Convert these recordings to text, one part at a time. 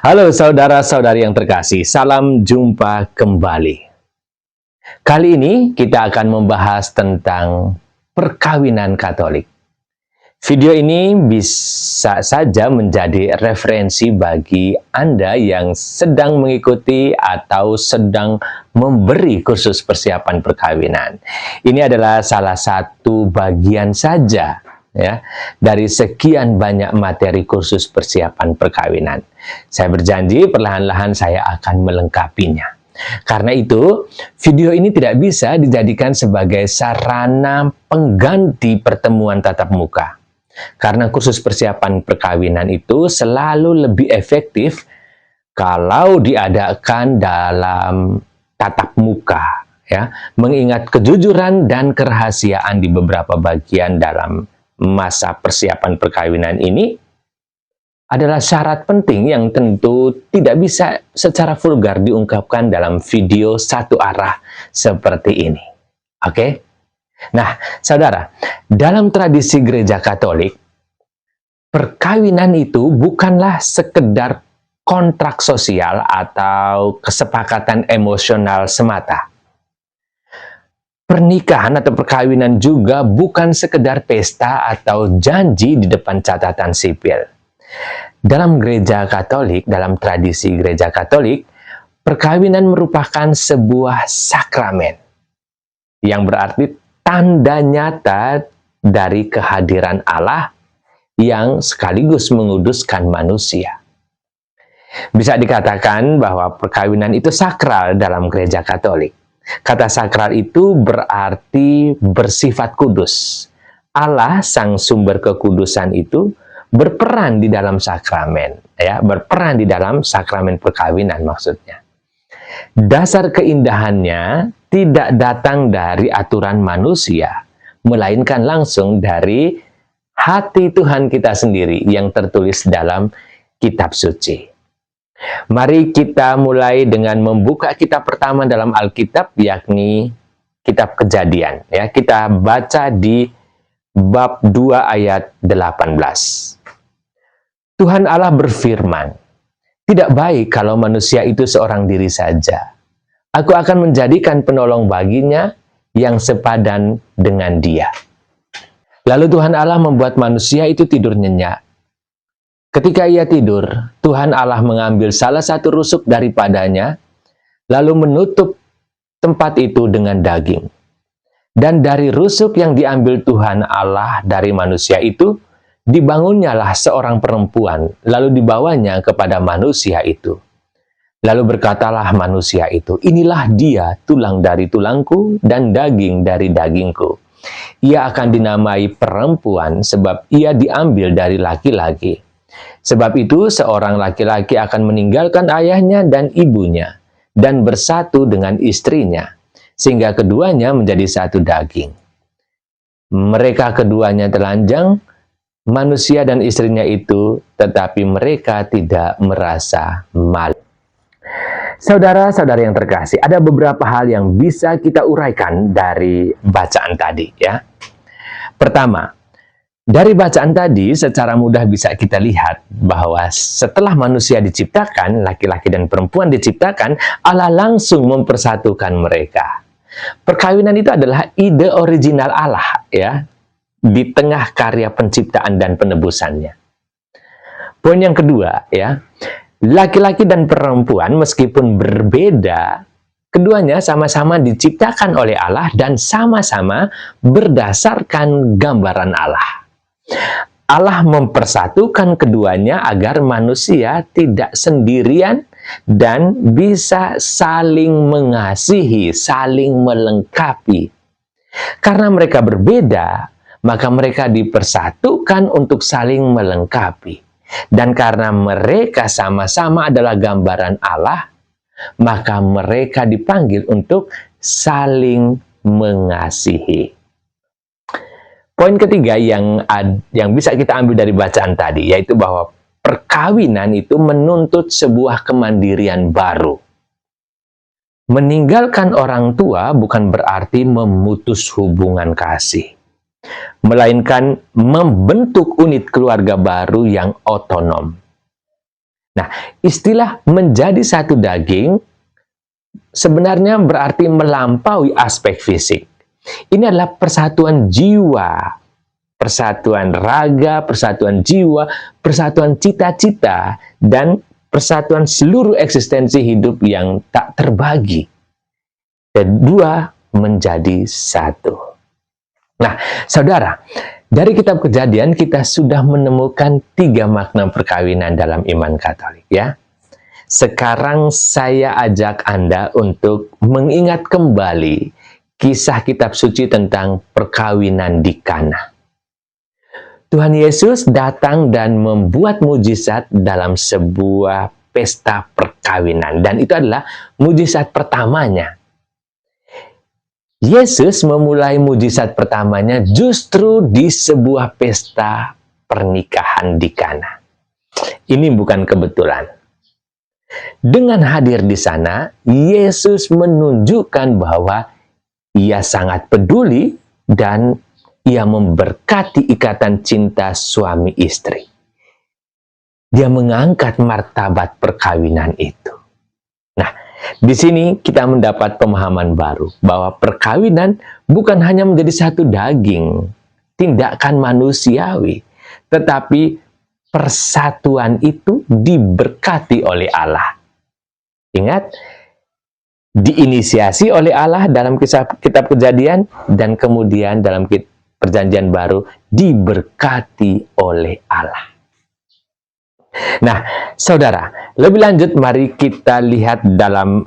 Halo saudara-saudari yang terkasih, salam jumpa kembali. Kali ini kita akan membahas tentang perkawinan Katolik. Video ini bisa saja menjadi referensi bagi Anda yang sedang mengikuti atau sedang memberi kursus persiapan perkawinan. Ini adalah salah satu bagian saja ya dari sekian banyak materi kursus persiapan perkawinan. Saya berjanji perlahan-lahan saya akan melengkapinya. Karena itu, video ini tidak bisa dijadikan sebagai sarana pengganti pertemuan tatap muka. Karena kursus persiapan perkawinan itu selalu lebih efektif kalau diadakan dalam tatap muka, ya, mengingat kejujuran dan kerahasiaan di beberapa bagian dalam masa persiapan perkawinan ini adalah syarat penting yang tentu tidak bisa secara vulgar diungkapkan dalam video satu arah seperti ini. Oke? Nah, saudara, dalam tradisi gereja Katolik, perkawinan itu bukanlah sekedar kontrak sosial atau kesepakatan emosional semata. Pernikahan atau perkawinan juga bukan sekedar pesta atau janji di depan catatan sipil. Dalam gereja Katolik, dalam tradisi gereja Katolik, perkawinan merupakan sebuah sakramen yang berarti tanda nyata dari kehadiran Allah yang sekaligus menguduskan manusia. Bisa dikatakan bahwa perkawinan itu sakral dalam gereja Katolik. Kata sakral itu berarti bersifat kudus. Allah, sang sumber kekudusan itu, berperan di dalam sakramen, ya, berperan di dalam sakramen perkawinan maksudnya. Dasar keindahannya tidak datang dari aturan manusia, melainkan langsung dari hati Tuhan kita sendiri yang tertulis dalam kitab suci. Mari kita mulai dengan membuka kitab pertama dalam Alkitab, yakni kitab Kejadian. Ya, kita baca di bab 2 ayat 18. Tuhan Allah berfirman, "Tidak baik kalau manusia itu seorang diri saja. Aku akan menjadikan penolong baginya yang sepadan dengan dia." Lalu Tuhan Allah membuat manusia itu tidur nyenyak. Ketika ia tidur, Tuhan Allah mengambil salah satu rusuk daripadanya, lalu menutup tempat itu dengan daging. Dan dari rusuk yang diambil Tuhan Allah dari manusia itu, dibangunnyalah seorang perempuan, lalu dibawanya kepada manusia itu. Lalu berkatalah manusia itu, "Inilah dia, tulang dari tulangku dan daging dari dagingku. Ia akan dinamai perempuan sebab ia diambil dari laki-laki. Sebab itu seorang laki-laki akan meninggalkan ayahnya dan ibunya dan bersatu dengan istrinya, sehingga keduanya menjadi satu daging. Mereka keduanya telanjang, manusia dan istrinya itu, tetapi mereka tidak merasa malu." Saudara-saudari yang terkasih, ada beberapa hal yang bisa kita uraikan dari bacaan tadi, ya. Pertama, dari bacaan tadi secara mudah bisa kita lihat bahwa setelah manusia diciptakan, laki-laki dan perempuan diciptakan, Allah langsung mempersatukan mereka. Perkawinan itu adalah ide original Allah, ya, di tengah karya penciptaan dan penebusannya. Poin yang kedua, ya, laki-laki dan perempuan meskipun berbeda, keduanya sama-sama diciptakan oleh Allah dan sama-sama berdasarkan gambaran Allah. Allah mempersatukan keduanya agar manusia tidak sendirian dan bisa saling mengasihi, saling melengkapi. Karena mereka berbeda, maka mereka dipersatukan untuk saling melengkapi. Dan karena mereka sama-sama adalah gambaran Allah, maka mereka dipanggil untuk saling mengasihi. Poin ketiga yang bisa kita ambil dari bacaan tadi, yaitu bahwa perkawinan itu menuntut sebuah kemandirian baru. Meninggalkan orang tua bukan berarti memutus hubungan kasih, melainkan membentuk unit keluarga baru yang otonom. Nah, istilah menjadi satu daging sebenarnya berarti melampaui aspek fisik. Ini adalah persatuan jiwa, persatuan raga, persatuan jiwa, persatuan cita-cita, dan persatuan seluruh eksistensi hidup yang tak terbagi. Kedua menjadi satu. Nah, saudara, dari kitab Kejadian kita sudah menemukan 3 makna perkawinan dalam iman Katolik, ya. Sekarang saya ajak Anda untuk mengingat kembali kisah kitab suci tentang perkawinan di Kana. Tuhan Yesus datang dan membuat mujizat dalam sebuah pesta perkawinan, dan itu adalah mujizat pertamanya. Yesus memulai mujizat pertamanya justru di sebuah pesta pernikahan di Kana. Ini bukan kebetulan. Dengan hadir di sana, Yesus menunjukkan bahwa Ia sangat peduli dan Ia memberkati ikatan cinta suami istri. Dia mengangkat martabat perkawinan itu. Nah, di sini kita mendapat pemahaman baru bahwa perkawinan bukan hanya menjadi satu daging, tindakan manusiawi, tetapi persatuan itu diberkati oleh Allah. Ingat, diinisiasi oleh Allah dalam kitab Kejadian, dan kemudian dalam Perjanjian Baru diberkati oleh Allah. Nah, saudara, lebih lanjut mari kita lihat dalam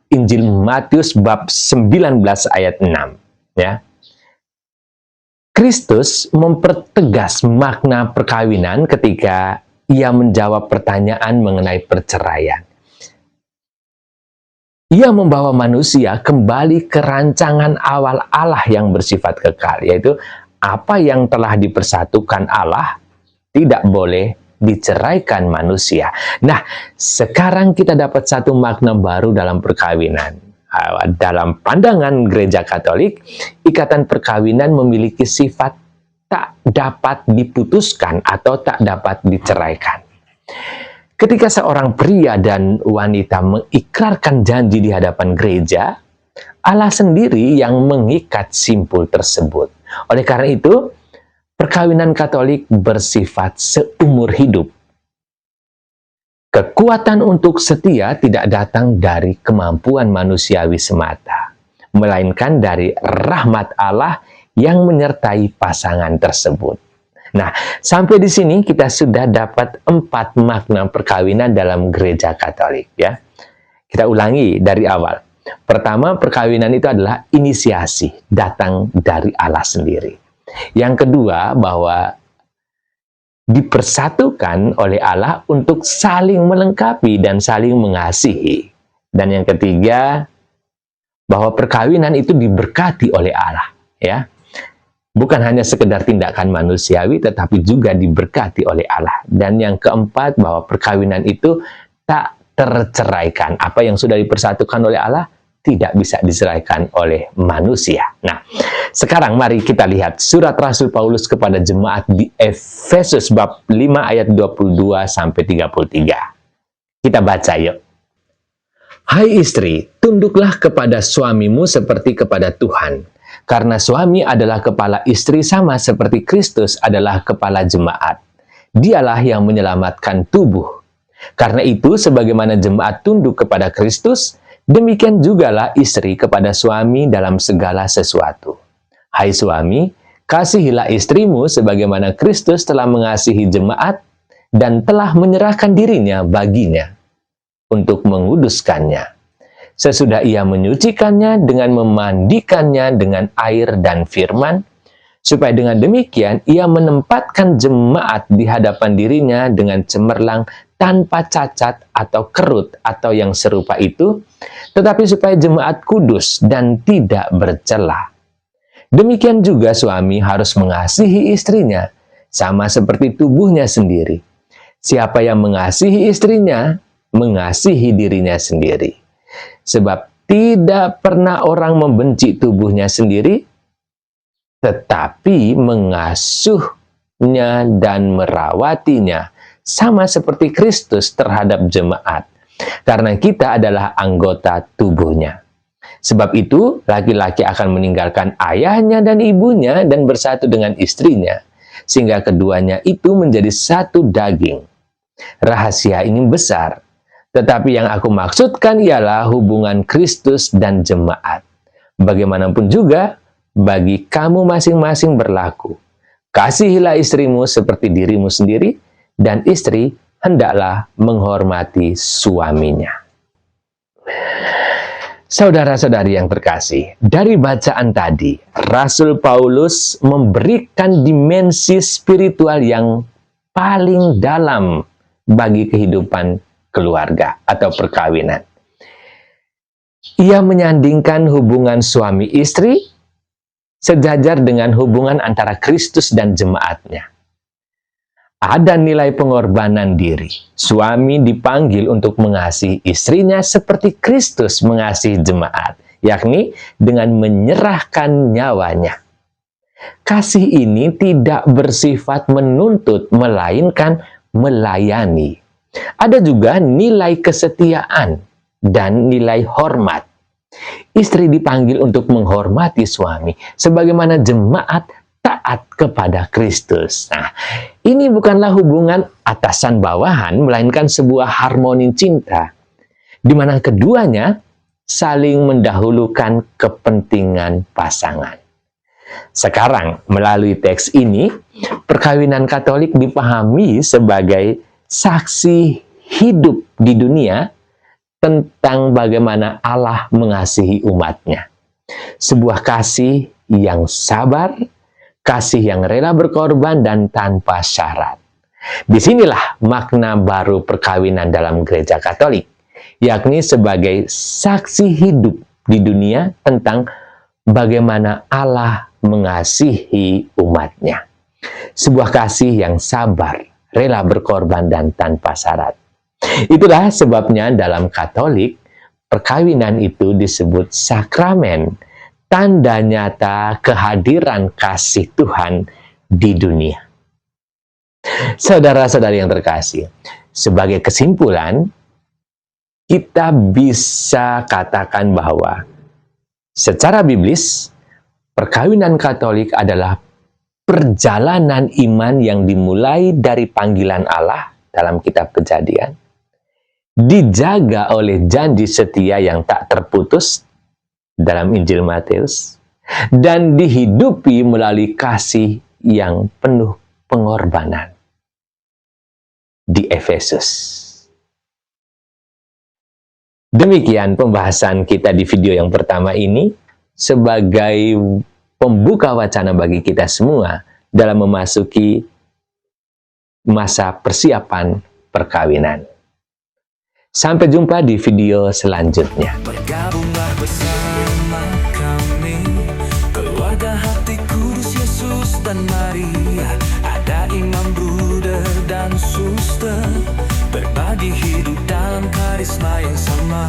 Injil Matius bab 19 ayat 6, ya. Kristus mempertegas makna perkawinan ketika Ia menjawab pertanyaan mengenai perceraian. Ia membawa manusia kembali ke rancangan awal Allah yang bersifat kekal, yaitu apa yang telah dipersatukan Allah tidak boleh diceraikan manusia. Nah, sekarang kita dapat satu makna baru dalam perkawinan. Dalam pandangan Gereja Katolik, ikatan perkawinan memiliki sifat tak dapat diputuskan atau tak dapat diceraikan. Ketika seorang pria dan wanita mengikrarkan janji di hadapan gereja, Allah sendiri yang mengikat simpul tersebut. Oleh karena itu, perkawinan Katolik bersifat seumur hidup. Kekuatan untuk setia tidak datang dari kemampuan manusiawi semata, melainkan dari rahmat Allah yang menyertai pasangan tersebut. Nah, sampai di sini kita sudah dapat 4 makna perkawinan dalam Gereja Katolik, ya. Kita ulangi dari awal. Pertama, perkawinan itu adalah inisiasi, datang dari Allah sendiri. Yang kedua, bahwa dipersatukan oleh Allah untuk saling melengkapi dan saling mengasihi. Dan yang ketiga, bahwa perkawinan itu diberkati oleh Allah, ya. Bukan hanya sekedar tindakan manusiawi, tetapi juga diberkati oleh Allah. Dan yang keempat, bahwa perkawinan itu tak terceraikan. Apa yang sudah dipersatukan oleh Allah tidak bisa diceraikan oleh manusia. Nah, sekarang mari kita lihat surat Rasul Paulus kepada jemaat di Efesus bab 5 ayat 22 sampai 33. Kita baca yuk. Hai istri, tunduklah kepada suamimu seperti kepada Tuhan. Karena suami adalah kepala istri sama seperti Kristus adalah kepala jemaat. Dialah yang menyelamatkan tubuh. Karena itu, sebagaimana jemaat tunduk kepada Kristus, demikian jugalah istri kepada suami dalam segala sesuatu. Hai suami, kasihilah istrimu sebagaimana Kristus telah mengasihi jemaat dan telah menyerahkan dirinya baginya untuk menguduskannya. Sesudah ia menyucikannya dengan memandikannya dengan air dan firman, supaya dengan demikian ia menempatkan jemaat di hadapan dirinya dengan cemerlang tanpa cacat atau kerut atau yang serupa itu, tetapi supaya jemaat kudus dan tidak bercela. Demikian juga suami harus mengasihi istrinya, sama seperti tubuhnya sendiri. Siapa yang mengasihi istrinya, mengasihi dirinya sendiri. Sebab tidak pernah orang membenci tubuhnya sendiri, tetapi mengasuhnya dan merawatinya, sama seperti Kristus terhadap jemaat, karena kita adalah anggota tubuhnya. Sebab itu, laki-laki akan meninggalkan ayahnya dan ibunya dan bersatu dengan istrinya, sehingga keduanya itu menjadi satu daging. Rahasia ini besar, tetapi yang aku maksudkan ialah hubungan Kristus dan jemaat. Bagaimanapun juga, bagi kamu masing-masing berlaku. Kasihilah istrimu seperti dirimu sendiri, dan istri hendaklah menghormati suaminya. Saudara-saudari yang terkasih, dari bacaan tadi, Rasul Paulus memberikan dimensi spiritual yang paling dalam bagi kehidupan keluarga atau perkawinan. Ia menyandingkan hubungan suami istri sejajar dengan hubungan antara Kristus dan jemaatnya. Ada nilai pengorbanan diri. Suami dipanggil untuk mengasihi istrinya seperti Kristus mengasihi jemaat, yakni dengan menyerahkan nyawanya. Kasih ini tidak bersifat menuntut, melainkan melayani. Ada juga nilai kesetiaan dan nilai hormat. Istri dipanggil untuk menghormati suami, sebagaimana jemaat taat kepada Kristus. Nah, ini bukanlah hubungan atasan-bawahan, melainkan sebuah harmoni cinta, di mana keduanya saling mendahulukan kepentingan pasangan. Sekarang, melalui teks ini, perkawinan Katolik dipahami sebagai saksi hidup di dunia tentang bagaimana Allah mengasihi umatnya. Sebuah kasih yang sabar, kasih yang rela berkorban dan tanpa syarat. Disinilah makna baru perkawinan dalam gereja Katolik, yakni sebagai saksi hidup di dunia tentang bagaimana Allah mengasihi umatnya. Sebuah kasih yang sabar, rela berkorban dan tanpa syarat. Itulah sebabnya dalam Katolik, perkawinan itu disebut sakramen, tanda nyata kehadiran kasih Tuhan di dunia. Saudara-saudari yang terkasih, sebagai kesimpulan, kita bisa katakan bahwa secara biblis, perkawinan Katolik adalah perjalanan iman yang dimulai dari panggilan Allah dalam kitab Kejadian, dijaga oleh janji setia yang tak terputus dalam Injil Matius, dan dihidupi melalui kasih yang penuh pengorbanan di Efesus. Demikian pembahasan kita di video yang pertama ini sebagai pembuka wacana bagi kita semua dalam memasuki masa persiapan perkawinan. Sampai jumpa di video selanjutnya. Bergabunglah bersama kami, keluarga hati kudus Yesus dan Maria. Ada imam, bruder dan suster, berbagi hidup dalam karisma yang sama.